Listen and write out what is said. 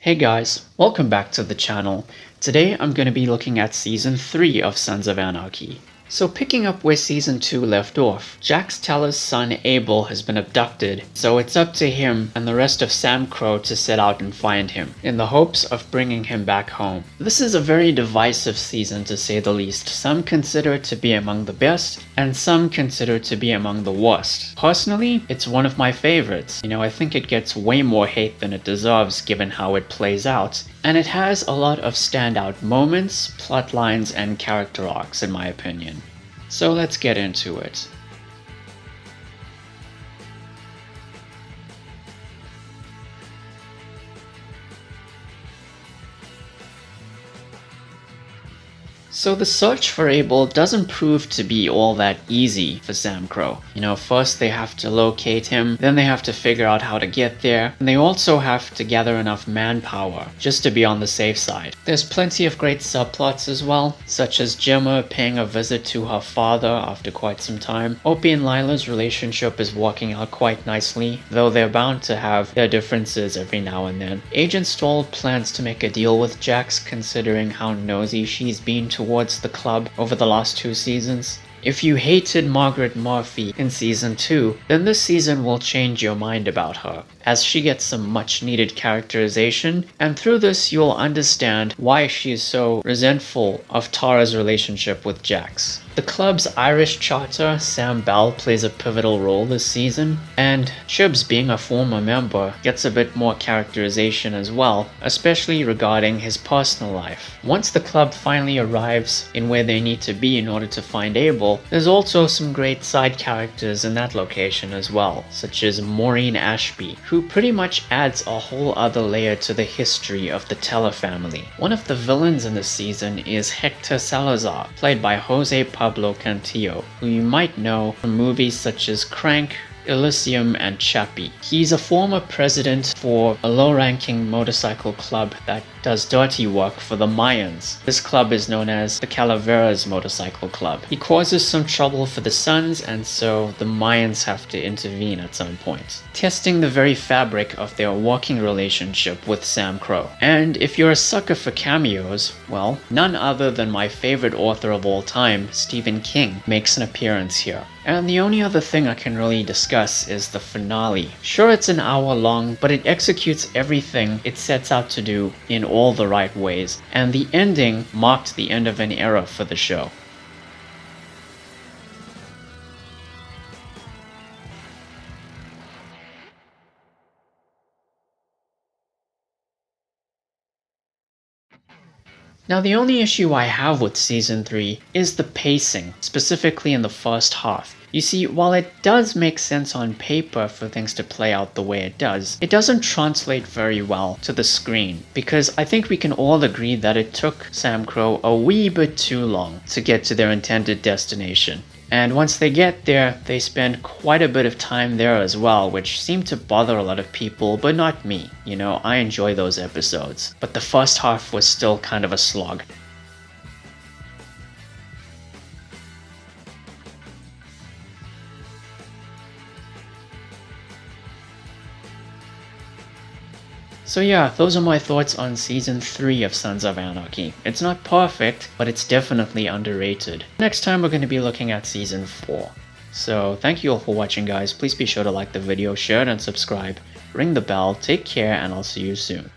Hey guys, welcome back to the channel. Today I'm going to be looking at Season 3 of Sons of Anarchy. So picking up where Season 2 left off, Jax Teller's son Abel has been abducted, so it's up to him and the rest of Sam Crow to set out and find him, in the hopes of bringing him back home. This is a very divisive season to say the least. Some consider it to be among the best, and some consider it to be among the worst. Personally, it's one of my favorites. I think it gets way more hate than it deserves given how it plays out, and it has a lot of standout moments, plot lines, and character arcs in my opinion. So let's get into it. So the search for Abel doesn't prove to be all that easy for Sam Crow. First they have to locate him, then they have to figure out how to get there, and they also have to gather enough manpower just to be on the safe side. There's plenty of great subplots as well, such as Gemma paying a visit to her father after quite some time. Opie and Lila's relationship is working out quite nicely, though they're bound to have their differences every now and then. Agent Stoll plans to make a deal with Jax considering how nosy she's been towards the club over the last 2 seasons. If you hated Margaret Murphy in Season 2, then this season will change your mind about her, as she gets some much needed characterization, and through this you'll understand why she is so resentful of Tara's relationship with Jax. The club's Irish charter, Sam Bell, plays a pivotal role this season, and Chibs, being a former member, gets a bit more characterization as well, especially regarding his personal life. Once the club finally arrives in where they need to be in order to find Abel, there's also some great side characters in that location as well, such as Maureen Ashby, who pretty much adds a whole other layer to the history of the Teller family. One of the villains in this season is Hector Salazar, played by Jose Pablo Cantillo, who you might know from movies such as Crank, Elysium, and Chappie. He's a former president for a low-ranking motorcycle club that does dirty work for the Mayans. This club is known as the Calaveras Motorcycle Club. He causes some trouble for the Sons, and so the Mayans have to intervene at some point, testing the very fabric of their working relationship with Sam Crow. And if you're a sucker for cameos, well, none other than my favorite author of all time, Stephen King, makes an appearance here. And the only other thing I can really discuss is the finale. Sure, it's an hour long, but it executes everything it sets out to do in all the right ways, and the ending marked the end of an era for the show. Now the only issue I have with Season 3 is the pacing, specifically in the first half. You see, while it does make sense on paper for things to play out the way it doesn't translate very well to the screen, because I think we can all agree that it took Sam Crow a wee bit too long to get to their intended destination. And once they get there, they spend quite a bit of time there as well, which seemed to bother a lot of people, but not me. I enjoy those episodes. But the first half was still kind of a slog. So yeah, those are my thoughts on Season 3 of Sons of Anarchy. It's not perfect, but it's definitely underrated. Next time we're going to be looking at Season 4. So thank you all for watching, guys. Please be sure to like the video, share it, and subscribe. Ring the bell, take care, and I'll see you soon.